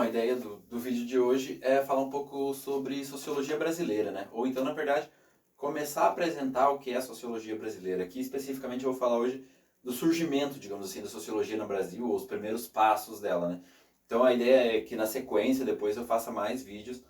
Bom, a ideia do vídeo de hoje é falar um pouco sobre sociologia brasileira, né? Ou então, na verdade, começar a apresentar o que é a sociologia brasileira. Aqui, especificamente, eu vou falar hoje do surgimento, digamos assim, da sociologia no Brasil, ou os primeiros passos dela, né? Então, a ideia é que, na sequência, depois eu faça mais vídeos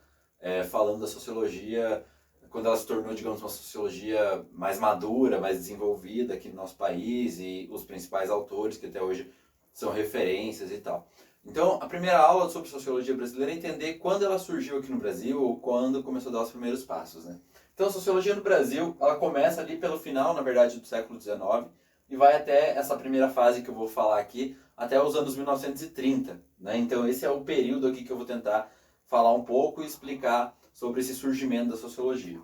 falando da sociologia, quando ela se tornou, digamos, uma sociologia mais madura, mais desenvolvida aqui no nosso país, e os principais autores que até hoje são referências e tal. Então, a primeira aula sobre sociologia brasileira é entender quando ela surgiu aqui no Brasil ou quando começou a dar os primeiros passos, né? Então, a sociologia no Brasil, ela começa ali pelo final, na verdade, do século XIX e vai até essa primeira fase que eu vou falar aqui, até os anos 1930, né? Então, esse é o período aqui que eu vou tentar falar um pouco e explicar sobre esse surgimento da sociologia.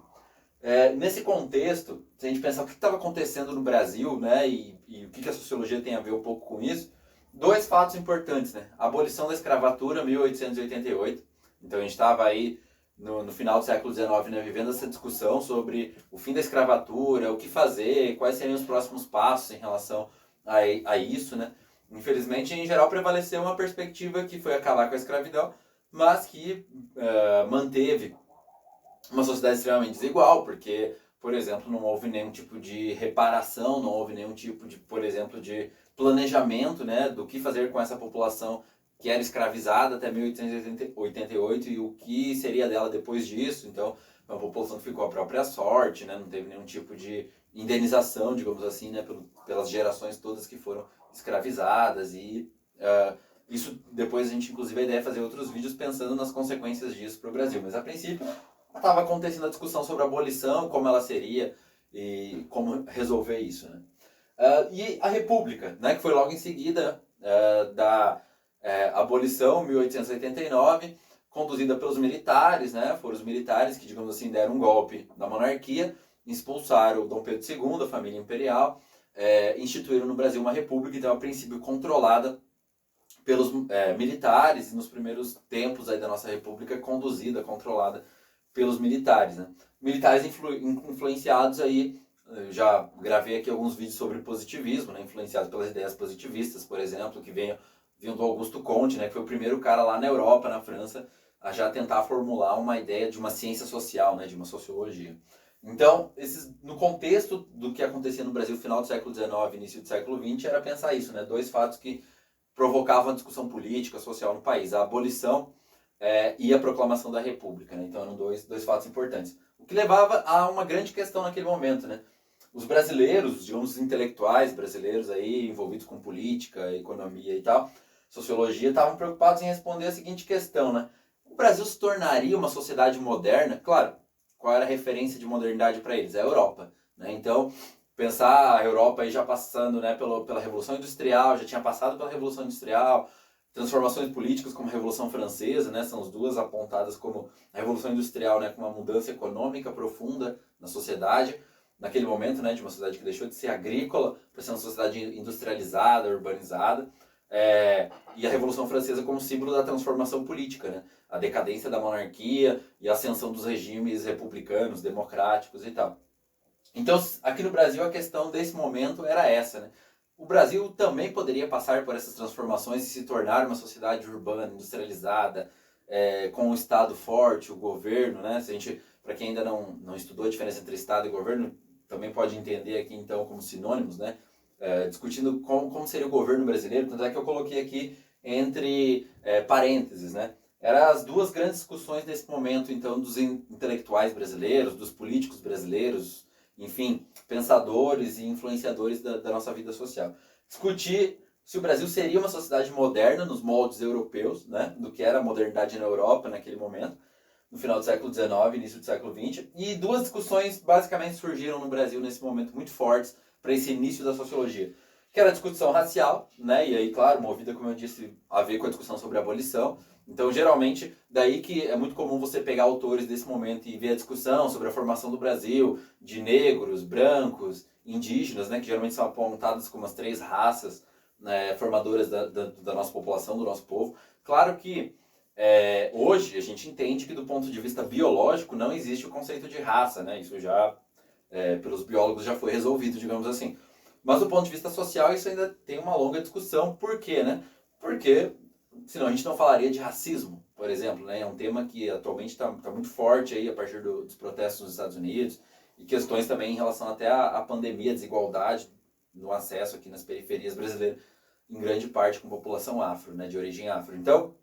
Nesse contexto, se a gente pensar o que estava acontecendo no Brasil, né, e o que a sociologia tem a ver um pouco com isso, dois fatos importantes, né? A abolição da escravatura, 1888. Então a gente estava aí no final do século XIX, né, vivendo essa discussão sobre o fim da escravatura, o que fazer, quais seriam os próximos passos em relação a isso, né? Infelizmente, em geral, prevaleceu uma perspectiva que foi acabar com a escravidão, mas que manteve uma sociedade extremamente desigual, porque, por exemplo, não houve nenhum tipo de reparação, não houve nenhum tipo de, por exemplo, de planejamento, né, do que fazer com essa população que era escravizada até 1888 e o que seria dela depois disso. Então, uma população que ficou à própria sorte, né, não teve nenhum tipo de indenização, digamos assim, né, pelas gerações todas que foram escravizadas e isso depois a gente inclusive a ideia é fazer outros vídeos pensando nas consequências disso para o Brasil, mas a princípio estava acontecendo a discussão sobre a abolição, como ela seria e como resolver isso, né? E a República, né, que foi logo em seguida da abolição, 1889, conduzida pelos militares, né? Foram os militares que, digamos assim, deram um golpe na monarquia, expulsaram o Dom Pedro II, a família imperial, instituíram no Brasil uma república, então a princípio controlada pelos militares, e nos primeiros tempos aí da nossa república conduzida, controlada pelos militares, né? Militares influenciados aí, já gravei aqui alguns vídeos sobre positivismo, né? Influenciados pelas ideias positivistas, por exemplo, que vinham do Augusto Comte, né? Que foi o primeiro cara lá na Europa, na França, a já tentar formular uma ideia de uma ciência social, né? De uma sociologia. Então, no contexto do que acontecia no Brasil, final do século XIX, início do século XX, era pensar isso, né? Dois fatos que provocavam a discussão política, social no país. A abolição e a proclamação da República, né? Então eram dois fatos importantes. O que levava a uma grande questão naquele momento, né? Os brasileiros, digamos, os intelectuais brasileiros aí envolvidos com política, economia e tal, sociologia, estavam preocupados em responder a seguinte questão, né? O Brasil se tornaria uma sociedade moderna? Claro, qual era a referência de modernidade para eles? A Europa, né? Então, pensar a Europa aí já passando, né, pela Revolução Industrial, já tinha passado pela Revolução Industrial, transformações políticas como a Revolução Francesa, né, são as duas apontadas como a Revolução Industrial, né, com uma mudança econômica profunda na sociedade, naquele momento, né, de uma sociedade que deixou de ser agrícola para ser uma sociedade industrializada, urbanizada, e a Revolução Francesa como símbolo da transformação política, né, a decadência da monarquia e a ascensão dos regimes republicanos, democráticos e tal. Então, aqui no Brasil, a questão desse momento era essa, né? O Brasil também poderia passar por essas transformações e se tornar uma sociedade urbana, industrializada, com um Estado forte, o governo, né? Se a gente, para quem ainda não estudou a diferença entre Estado e governo, também pode entender aqui, então, como sinônimos, né? Discutindo como seria o governo brasileiro, tanto é que eu coloquei aqui entre parênteses, né? Eram as duas grandes discussões nesse momento, então, dos intelectuais brasileiros, dos políticos brasileiros, enfim, pensadores e influenciadores da nossa vida social. Discutir se o Brasil seria uma sociedade moderna nos moldes europeus, né, do que era a modernidade na Europa naquele momento, no final do século XIX, início do século XX, e duas discussões basicamente surgiram no Brasil nesse momento muito fortes para esse início da sociologia, que era a discussão racial, né, e aí, claro, movida, como eu disse, a ver com a discussão sobre a abolição. Então, geralmente, daí que é muito comum você pegar autores desse momento e ver a discussão sobre a formação do Brasil, de negros, brancos, indígenas, né, que geralmente são apontadas como as três raças, né, formadoras da nossa população, do nosso povo. Claro que hoje a gente entende que do ponto de vista biológico não existe o conceito de raça, né, isso já, pelos biólogos, já foi resolvido, digamos assim. Mas do ponto de vista social isso ainda tem uma longa discussão. Por quê, né? Porque senão a gente não falaria de racismo, por exemplo, né? É um tema que atualmente está muito forte aí a partir dos protestos nos Estados Unidos e questões também em relação até à pandemia, desigualdade no acesso aqui nas periferias brasileiras, em grande parte com população afro, né? De origem afro. Então,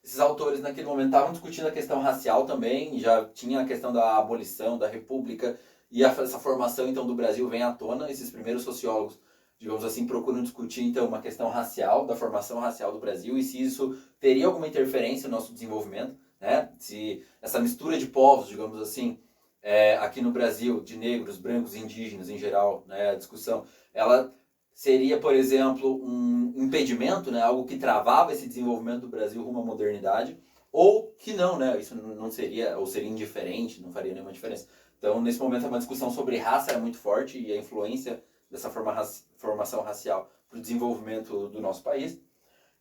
esses autores naquele momento estavam discutindo a questão racial também, já tinha a questão da abolição, da república, e essa formação então do Brasil vem à tona. Esses primeiros sociólogos, digamos assim, procuram discutir então uma questão racial, da formação racial do Brasil, e se isso teria alguma interferência no nosso desenvolvimento, né? Se essa mistura de povos, digamos assim, aqui no Brasil, de negros, brancos e indígenas em geral, né, a discussão, ela seria, por exemplo, um impedimento, né, algo que travava esse desenvolvimento do Brasil rumo à modernidade, ou que não, né, isso não seria, ou seria indiferente, não faria nenhuma diferença. Então, nesse momento, uma discussão sobre raça é muito forte e a influência dessa formação racial para o desenvolvimento do nosso país.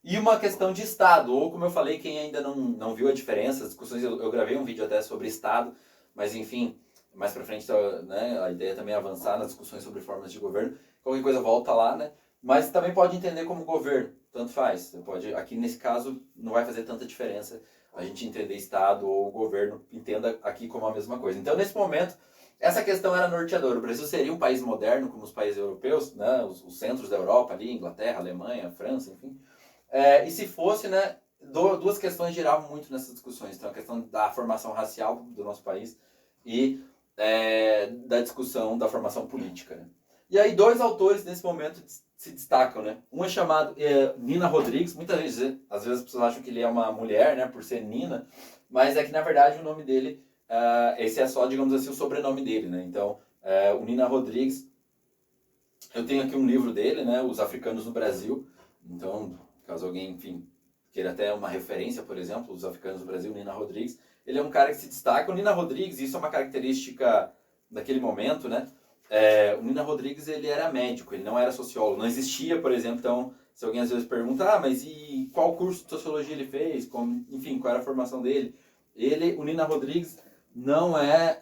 E uma questão de Estado, ou como eu falei, quem ainda não viu a diferença, as discussões, eu gravei um vídeo até sobre Estado, mas enfim, mais pra frente, né, a ideia também é avançar nas discussões sobre formas de governo. Qualquer coisa volta lá, né? Mas também pode entender como governo, tanto faz. Você pode, aqui nesse caso não vai fazer tanta diferença a gente entender Estado ou governo, entenda aqui como a mesma coisa. Então, nesse momento, essa questão era norteadora. O Brasil seria um país moderno, como os países europeus, né, os centros da Europa ali, Inglaterra, Alemanha, França, enfim. E se fosse, né, duas questões giravam muito nessas discussões. Então, a questão da formação racial do nosso país e da discussão da formação política, né? E aí, dois autores nesse momento se destacam, né? Um é chamado Nina Rodrigues. Muitas vezes, às vezes as pessoas acham que ele é uma mulher, né, por ser Nina, mas é que na verdade o nome dele, esse é só, digamos assim, o sobrenome dele, né? Então, o Nina Rodrigues, eu tenho aqui um livro dele, né, Os Africanos no Brasil. Então, caso alguém, enfim, queira até uma referência, por exemplo, Os Africanos no Brasil, Nina Rodrigues, ele é um cara que se destaca. O Nina Rodrigues, isso é uma característica daquele momento, né? O Nina Rodrigues, ele era médico, ele não era sociólogo. Não existia, por exemplo, então, se alguém às vezes pergunta, mas e qual curso de sociologia ele fez? Enfim, qual era a formação dele? O Nina Rodrigues, não é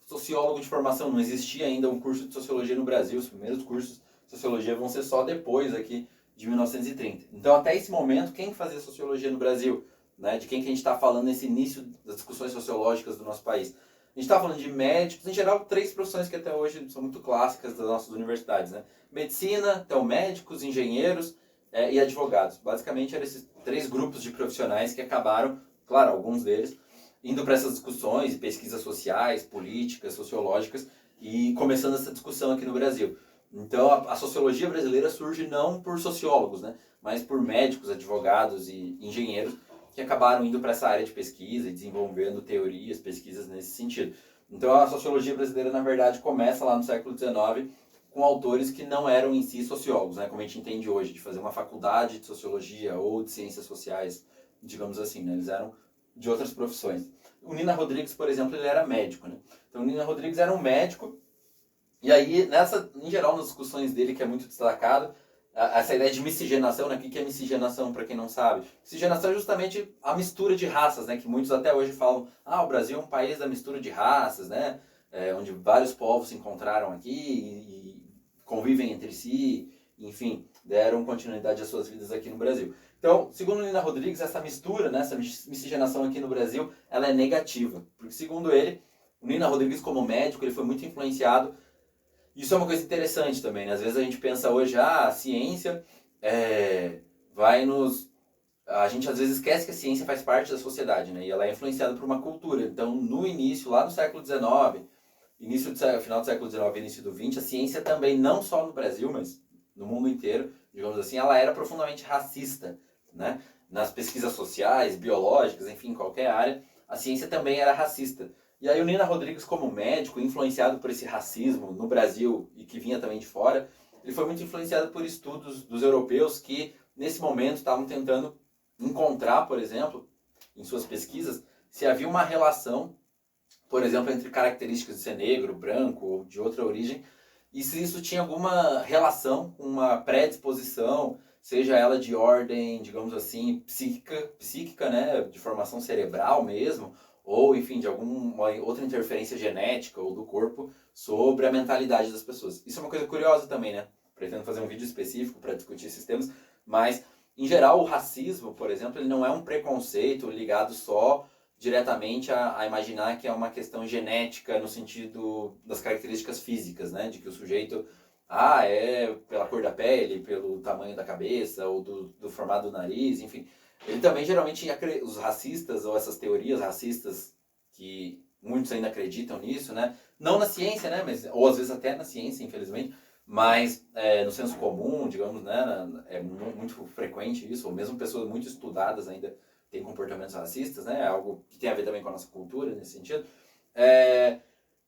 sociólogo de formação, não existia ainda um curso de sociologia no Brasil. Os primeiros cursos de sociologia vão ser só depois aqui de 1930. Então, até esse momento, quem fazia sociologia no Brasil? Né? De quem que a gente está falando nesse início das discussões sociológicas do nosso país? A gente está falando de médicos, em geral, três profissões que até hoje são muito clássicas das nossas universidades, né? Medicina, então médicos, engenheiros e advogados. Basicamente, eram esses três grupos de profissionais que acabaram, claro, alguns deles, indo para essas discussões e pesquisas sociais, políticas, sociológicas, e começando essa discussão aqui no Brasil. Então, a sociologia brasileira surge não por sociólogos, né? Mas por médicos, advogados e engenheiros, que acabaram indo para essa área de pesquisa e desenvolvendo teorias, pesquisas nesse sentido. Então, a sociologia brasileira, na verdade, começa lá no século XIX com autores que não eram em si sociólogos, né, como a gente entende hoje, de fazer uma faculdade de sociologia ou de ciências sociais, digamos assim, né, eles eram de outras profissões. O Nina Rodrigues, por exemplo, ele era médico, né? Então, o Nina Rodrigues era um médico, e aí, em geral, nas discussões dele, que é muito destacado, essa ideia de miscigenação, né? O que é miscigenação, para quem não sabe? Miscigenação é justamente a mistura de raças, né? Que muitos até hoje falam, o Brasil é um país da mistura de raças, né? Onde vários povos se encontraram aqui e convivem entre si, enfim, deram continuidade às suas vidas aqui no Brasil. Então, segundo Nina Rodrigues, essa mistura, né, essa miscigenação aqui no Brasil, ela é negativa. Porque, segundo ele, o Nina Rodrigues, como médico, ele foi muito influenciado. Isso é uma coisa interessante também, né? Às vezes a gente pensa hoje, a ciência vai nos... A gente às vezes esquece que a ciência faz parte da sociedade, né? E ela é influenciada por uma cultura. Então, no início, lá no século XIX, final do século XIX e início do XX, a ciência também, não só no Brasil, mas no mundo inteiro, digamos assim, ela era profundamente racista, né? Nas pesquisas sociais, biológicas, enfim, qualquer área, a ciência também era racista. E aí o Nina Rodrigues, como médico, influenciado por esse racismo no Brasil e que vinha também de fora, ele foi muito influenciado por estudos dos europeus que, nesse momento, estavam tentando encontrar, por exemplo, em suas pesquisas, se havia uma relação, por exemplo, entre características de ser negro, branco ou de outra origem, e se isso tinha alguma relação com uma predisposição, seja ela de ordem, digamos assim, psíquica, né, de formação cerebral mesmo, ou, enfim, de alguma outra interferência genética ou do corpo sobre a mentalidade das pessoas. Isso é uma coisa curiosa também, né? Pretendo fazer um vídeo específico para discutir esses temas, mas em geral, o racismo, por exemplo, ele não é um preconceito ligado só diretamente a imaginar que é uma questão genética no sentido das características físicas, né? De que o sujeito, é pela cor da pele, pelo tamanho da cabeça, ou do formato do nariz, enfim. Ele também, geralmente, os racistas, ou essas teorias racistas, que muitos ainda acreditam nisso, né? Não na ciência, né? Mas, ou às vezes até na ciência, infelizmente, mas no senso comum, digamos, né? É muito frequente isso, ou mesmo pessoas muito estudadas ainda têm comportamentos racistas, né? Algo que tem a ver também com a nossa cultura, nesse sentido.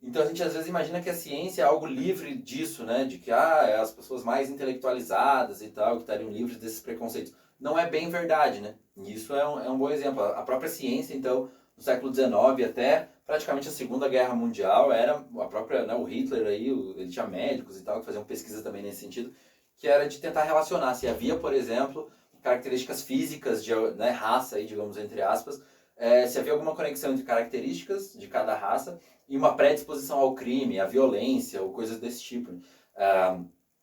Então a gente às vezes imagina que a ciência é algo livre disso, né? De que as pessoas mais intelectualizadas e tal, que estariam livres desses preconceitos. Não é bem verdade, né? E isso é um bom exemplo. A própria ciência, então, no século XIX até praticamente a Segunda Guerra Mundial, era a própria, né, o Hitler aí, ele tinha médicos e tal, que faziam pesquisa também nesse sentido, que era de tentar relacionar se havia, por exemplo, características físicas de, né, raça, aí, digamos, entre aspas, se havia alguma conexão entre características de cada raça e uma predisposição ao crime, à violência, ou coisas desse tipo.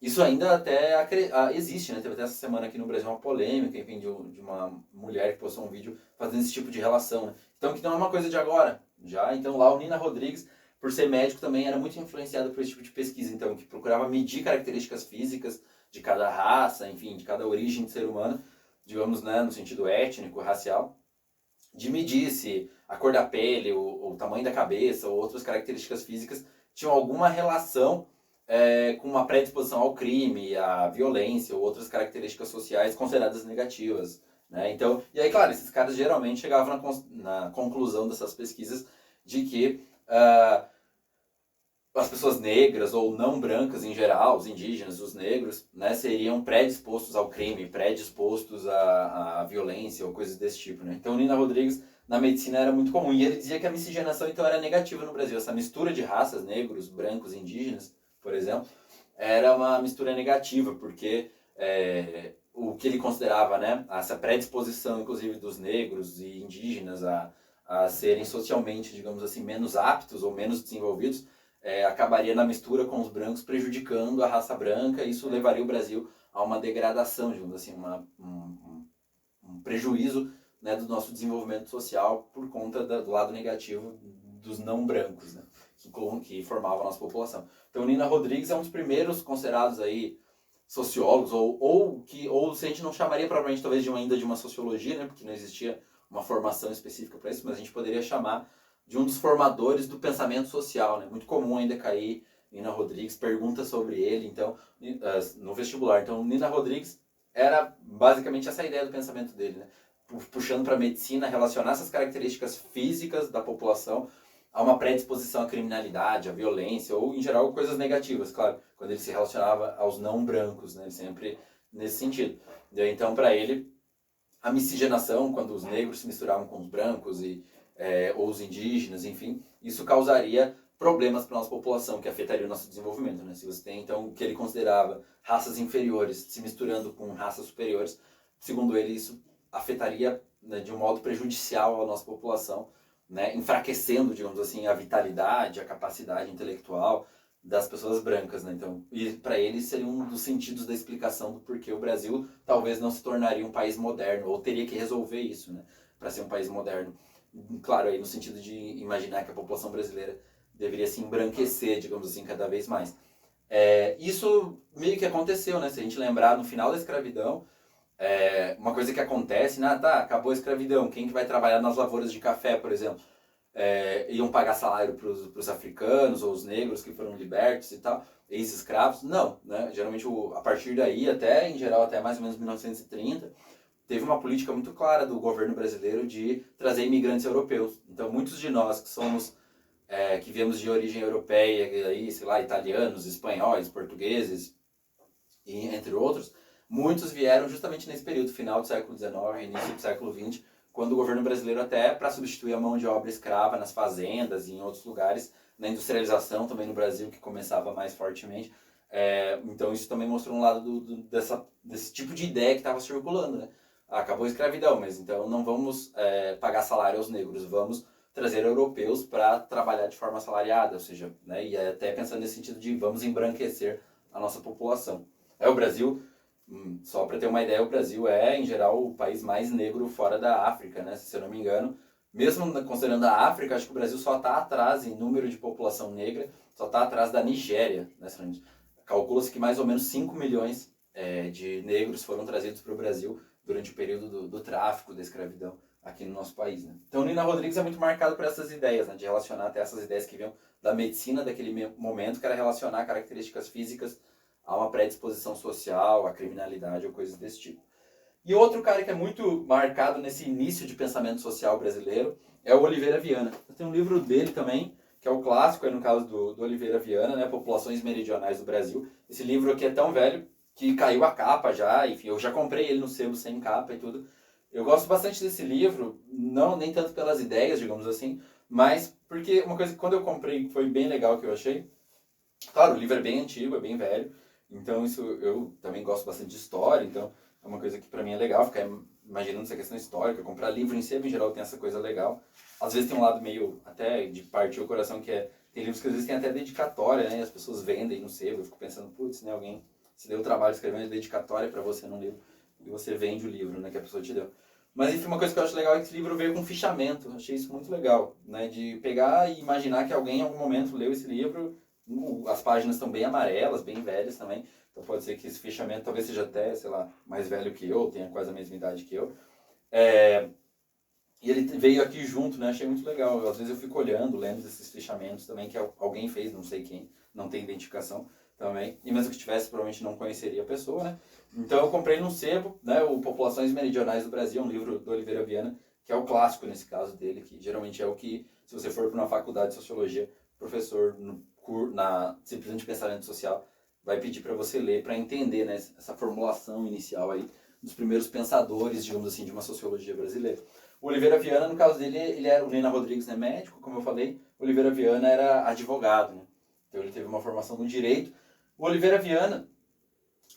Isso ainda até existe, né? Teve até essa semana aqui no Brasil uma polêmica, enfim, de uma mulher que postou um vídeo fazendo esse tipo de relação, né? Então, que não é uma coisa de agora, já. Então, lá o Nina Rodrigues, por ser médico, também era muito influenciado por esse tipo de pesquisa, então, que procurava medir características físicas de cada raça, enfim, de cada origem de ser humano, digamos, né, no sentido étnico, racial, de medir se a cor da pele, o tamanho da cabeça ou outras características físicas tinham alguma relação com uma predisposição ao crime, à violência ou outras características sociais consideradas negativas. Né? Então, e aí, claro, esses caras geralmente chegavam na conclusão dessas pesquisas de que as pessoas negras ou não brancas em geral, os indígenas, os negros, né, seriam predispostos ao crime, predispostos à violência ou coisas desse tipo. Né? Então, Nina Rodrigues, na medicina, era muito comum. E ele dizia que a miscigenação, então, era negativa no Brasil. Essa mistura de raças, negros, brancos, indígenas, por exemplo, era uma mistura negativa, porque o que ele considerava, né, essa predisposição, inclusive, dos negros e indígenas a serem socialmente, digamos assim, menos aptos ou menos desenvolvidos, acabaria na mistura com os brancos, prejudicando a raça branca, e isso levaria o Brasil a uma degradação, digamos assim, um prejuízo, né, do nosso desenvolvimento social por conta do lado negativo dos não brancos, né, que formavam a nossa população. Então, Nina Rodrigues é um dos primeiros considerados aí sociólogos, ou se a gente não chamaria propriamente talvez ainda de uma sociologia, né, porque não existia uma formação específica para isso, mas a gente poderia chamar de um dos formadores do pensamento social, né? Muito comum ainda cair Nina Rodrigues, pergunta sobre ele, então, no vestibular. Então, Nina Rodrigues era basicamente essa ideia do pensamento dele, né? Puxando para a medicina, relacionar essas características físicas da população a uma predisposição à criminalidade, à violência, ou, em geral, coisas negativas, claro, quando ele se relacionava aos não brancos, né? Sempre nesse sentido. Então, para ele, a miscigenação, quando os negros se misturavam com os brancos ou os indígenas, enfim, isso causaria problemas para a nossa população, que afetaria o nosso desenvolvimento. Né? Se você tem, então, o que ele considerava raças inferiores se misturando com raças superiores, segundo ele, isso afetaria, né, de um modo prejudicial à nossa população, né, enfraquecendo, digamos assim, a vitalidade, a capacidade intelectual das pessoas brancas, né? Então, e para ele seria um dos sentidos da explicação do porquê o Brasil talvez não se tornaria um país moderno, ou teria que resolver isso, né, para ser um país moderno. Claro, aí no sentido de imaginar que a população brasileira deveria se embranquecer, digamos assim, cada vez mais. Isso meio que aconteceu, né? Se a gente lembrar, no final da escravidão, uma coisa que acontece, né? Tá, acabou a escravidão, quem que vai trabalhar nas lavouras de café, por exemplo? Iam pagar salário para os africanos ou os negros que foram libertos e tal, ex-escravos? Não, né? Geralmente, a partir daí, até, em geral, até mais ou menos 1930, teve uma política muito clara do governo brasileiro de trazer imigrantes europeus. Então, muitos de nós que somos, que viemos de origem europeia, aí, sei lá, italianos, espanhóis, portugueses, e entre outros, muitos vieram justamente nesse período final do século XIX, início do século XX, quando o governo brasileiro, até para substituir a mão de obra escrava nas fazendas e em outros lugares, na industrialização também no Brasil, que começava mais fortemente. Então isso também mostrou um lado desse tipo de ideia que estava circulando, né? Acabou a escravidão, mas então não vamos pagar salário aos negros, vamos trazer europeus para trabalhar de forma assalariada, ou seja, né, e até pensando nesse sentido de vamos embranquecer a nossa população. O Brasil Só para ter uma ideia, o Brasil é, em geral, o país mais negro fora da África, né? Se eu não me engano. Mesmo considerando a África, acho que o Brasil só está atrás em número de população negra, só está atrás da Nigéria. Né? Calcula-se que mais ou menos 5 milhões de negros foram trazidos para o Brasil durante o período do tráfico, da escravidão aqui no nosso país. Né? Então, Nina Rodrigues é muito marcado por essas ideias, né? De relacionar até essas ideias que vinham da medicina daquele momento, que era relacionar características físicas a uma predisposição social, a criminalidade ou coisas desse tipo. E outro cara que é muito marcado nesse início de pensamento social brasileiro é o Oliveira Viana. Tem um livro dele também, que é o clássico, no caso do Oliveira Viana, né, Populações Meridionais do Brasil. Esse livro aqui é tão velho que caiu a capa já, enfim, eu já comprei ele no sebo sem capa e tudo. Eu gosto bastante desse livro, não nem tanto pelas ideias, digamos assim, mas porque uma coisa que quando eu comprei foi bem legal que eu achei. Claro, o livro é bem antigo, é bem velho, então isso eu também gosto bastante de história, então é uma coisa que pra mim é legal, ficar imaginando essa questão histórica, comprar livro em sebo em geral tem essa coisa legal. Às vezes tem um lado meio até de partir o coração que tem livros que às vezes tem até dedicatória, né, e as pessoas vendem no sebo, eu fico pensando, putz, né, alguém se deu o trabalho de escrever uma dedicatória pra você num livro, e você vende o livro, né, que a pessoa te deu. Mas enfim, uma coisa que eu acho legal é que esse livro veio com fichamento, achei isso muito legal, né, de pegar e imaginar que alguém em algum momento leu esse livro. As páginas estão bem amarelas, bem velhas também. Então pode ser que esse fechamento talvez seja até, sei lá, mais velho que eu, tenha quase a mesma idade que eu. E ele veio aqui junto, né? Achei muito legal. Às vezes eu fico olhando, lendo esses fechamentos também, que alguém fez, não sei quem, não tem identificação também. E mesmo que tivesse, provavelmente não conheceria a pessoa, né? Então eu comprei num sebo, né? O Populações Meridionais do Brasil, um livro do Oliveira Viana, que é o clássico nesse caso dele, que geralmente é o que, se você for para uma faculdade de sociologia, professor na disciplina de pensamento social vai pedir para você ler, para entender, né, essa formulação inicial aí dos primeiros pensadores, digamos assim, de uma sociologia brasileira. O Oliveira Viana, no caso dele, ele era o Nina Rodrigues, né, médico, como eu falei. O Oliveira Viana era advogado, né? Então ele teve uma formação no direito. O Oliveira Viana,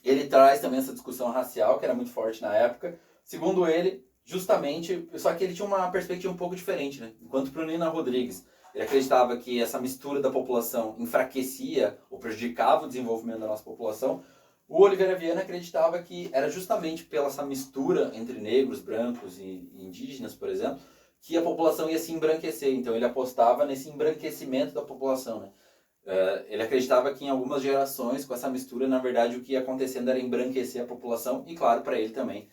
ele traz também essa discussão racial, que era muito forte na época. Segundo ele, justamente, só que ele tinha uma perspectiva um pouco diferente, né? Enquanto para o Nina Rodrigues, ele acreditava que essa mistura da população enfraquecia ou prejudicava o desenvolvimento da nossa população. O Oliveira Viana acreditava que era justamente pela essa mistura entre negros, brancos e indígenas, por exemplo, que a população ia se embranquecer. Então ele apostava nesse embranquecimento da população, né? Ele acreditava que em algumas gerações, com essa mistura, na verdade o que ia acontecendo era embranquecer a população e, claro, para ele também,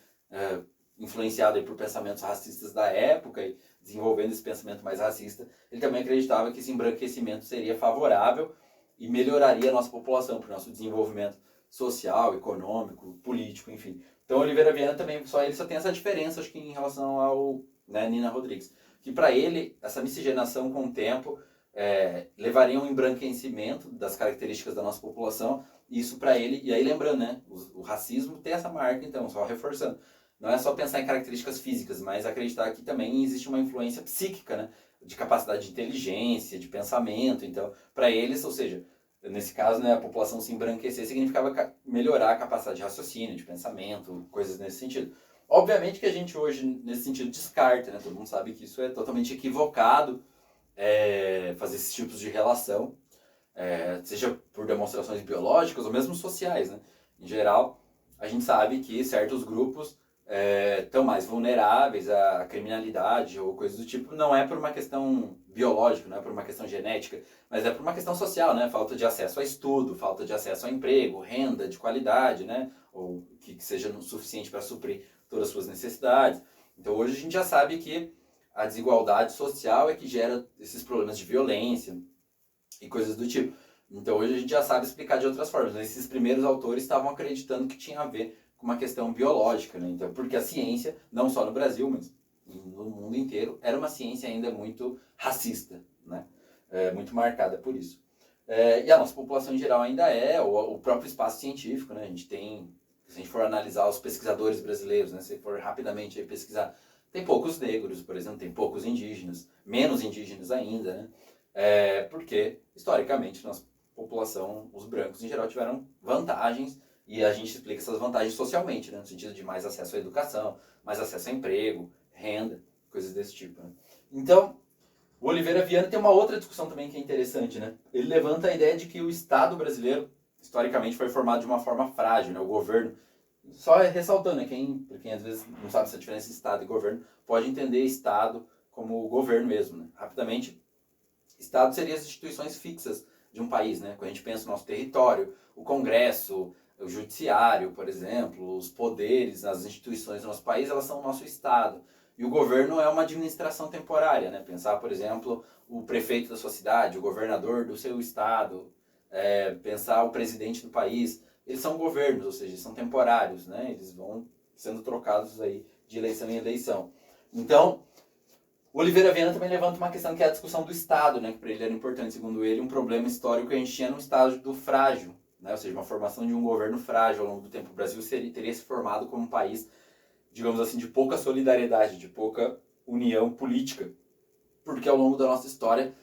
influenciado aí por pensamentos racistas da época e desenvolvendo esse pensamento mais racista, ele também acreditava que esse embranquecimento seria favorável e melhoraria a nossa população, para o nosso desenvolvimento social, econômico, político, enfim. Então, Oliveira Viana também, ele só tem essa diferença, acho que em relação ao, né, Nina Rodrigues, que para ele, essa miscigenação com o tempo levaria a um embranquecimento das características da nossa população, e isso para ele, e aí lembrando, né, o racismo tem essa marca, então, só reforçando, não é só pensar em características físicas, mas acreditar que também existe uma influência psíquica, né? De capacidade de inteligência, de pensamento. Então, para eles, ou seja, nesse caso, né, a população se embranquecer significava melhorar a capacidade de raciocínio, de pensamento, coisas nesse sentido. Obviamente que a gente hoje, nesse sentido, descarta, né? Todo mundo sabe que isso é totalmente equivocado, fazer esses tipos de relação, seja por demonstrações biológicas ou mesmo sociais, né? Em geral, a gente sabe que certos grupos estão mais vulneráveis à criminalidade ou coisas do tipo, não é por uma questão biológica, não é por uma questão genética, mas é por uma questão social, né? Falta de acesso a estudo, falta de acesso a emprego, renda de qualidade, né? Ou que seja suficiente para suprir todas as suas necessidades. Então hoje a gente já sabe que a desigualdade social é que gera esses problemas de violência e coisas do tipo. Então hoje a gente já sabe explicar de outras formas. Mas esses primeiros autores estavam acreditando que tinha a ver com uma questão biológica, né? Então, porque a ciência, não só no Brasil, mas no mundo inteiro, era uma ciência ainda muito racista, né? Muito marcada por isso. E a nossa população em geral ainda o próprio espaço científico, né? A gente tem, se a gente for analisar os pesquisadores brasileiros, né? Se for rapidamente pesquisar, tem poucos negros, por exemplo, tem poucos indígenas, menos indígenas ainda, né? Porque, historicamente, nossa população, os brancos em geral tiveram vantagens. E a gente explica essas vantagens socialmente, né? No sentido de mais acesso à educação, mais acesso a emprego, renda, coisas desse tipo, né? Então, o Oliveira Viana tem uma outra discussão também que é interessante, né? Ele levanta a ideia de que o Estado brasileiro, historicamente, foi formado de uma forma frágil, né? O governo, Só ressaltando, né, para quem às vezes não sabe essa diferença de Estado e governo, pode entender Estado como governo mesmo, né? Rapidamente, Estado seria as instituições fixas de um país, né? Quando a gente pensa no nosso território, o Congresso, o Judiciário, por exemplo, os poderes, as instituições do nosso país, elas são o nosso Estado. E o governo é uma administração temporária, né? Pensar, por exemplo, o prefeito da sua cidade, o governador do seu estado, pensar o presidente do país, eles são governos, ou seja, são temporários, né? Eles vão sendo trocados aí de eleição em eleição. Então, o Oliveira Viana também levanta uma questão que é a discussão do Estado, né? Que para ele era importante, segundo ele, um problema histórico que a gente tinha no estágio do frágil, né? Ou seja, uma formação de um governo frágil ao longo do tempo. O Brasil teria se formado como um país, digamos assim, de pouca solidariedade, de pouca união política, porque ao longo da nossa história,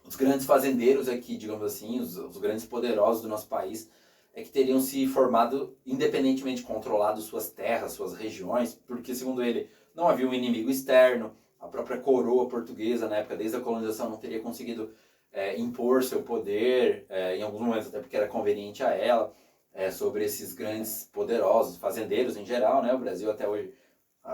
os grandes fazendeiros aqui, digamos assim, os grandes poderosos do nosso país, que teriam se formado independentemente, controlado suas terras, suas regiões, porque, segundo ele, não havia um inimigo externo, a própria coroa portuguesa, na época, desde a colonização, não teria conseguido impor seu poder, em alguns momentos até porque era conveniente a ela, sobre esses grandes poderosos, fazendeiros em geral, né? O Brasil até hoje,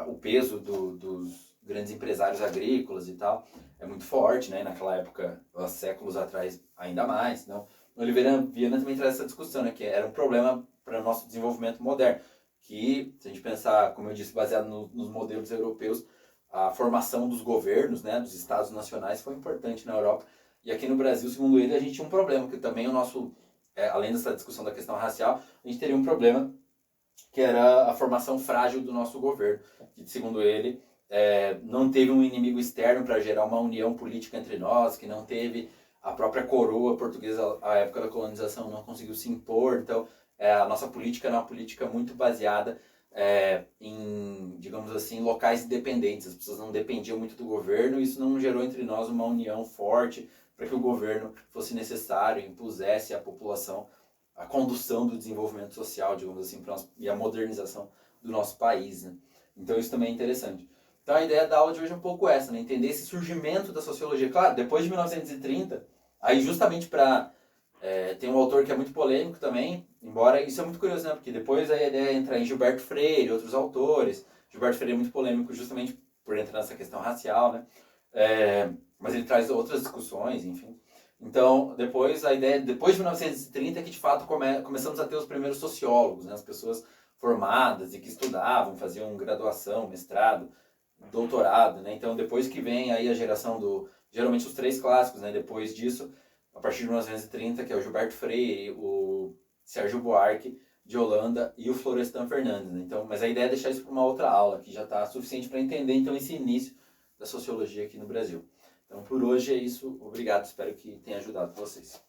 o peso dos grandes empresários agrícolas e tal é muito forte, né? Naquela época, há séculos atrás, ainda mais. Então, Oliveira Viana também traz essa discussão, né? Que era um problema para o nosso desenvolvimento moderno. Que, se a gente pensar, como eu disse, baseado nos modelos europeus, a formação dos governos, né? Dos estados nacionais foi importante na Europa. E aqui no Brasil, segundo ele, a gente tinha um problema, que também o nosso, além dessa discussão da questão racial, a gente teria um problema que era a formação frágil do nosso governo, que, segundo ele, não teve um inimigo externo para gerar uma união política entre nós, que não teve a própria coroa portuguesa, à época da colonização, não conseguiu se impor. Então, a nossa política era uma política muito baseada em, digamos assim, locais independentes. As pessoas não dependiam muito do governo, e isso não gerou entre nós uma união forte para que o governo fosse necessário, impusesse à população a condução do desenvolvimento social, digamos assim, e a modernização do nosso país, né? Então isso também é interessante. Então a ideia da aula de hoje é um pouco essa, né? Entender esse surgimento da sociologia. Claro, depois de 1930, aí justamente para... tem um autor que é muito polêmico também, embora isso é muito curioso, né? Porque depois a ideia é entrar em Gilberto Freire, outros autores. Gilberto Freire é muito polêmico justamente por entrar nessa questão racial, né? Mas ele traz outras discussões, enfim. Então, depois de 1930 que de fato começamos a ter os primeiros sociólogos, né? As pessoas formadas e que estudavam, faziam graduação, mestrado, doutorado, né? Então, depois que vem aí a geração geralmente os três clássicos, né? Depois disso, a partir de 1930, que é o Gilberto Freire, o Sérgio Buarque de Holanda e o Florestan Fernandes, né? Então, mas a ideia é deixar isso para uma outra aula, que já está suficiente para entender então esse início da sociologia aqui no Brasil. Então, por hoje é isso. Obrigado. Espero que tenha ajudado vocês.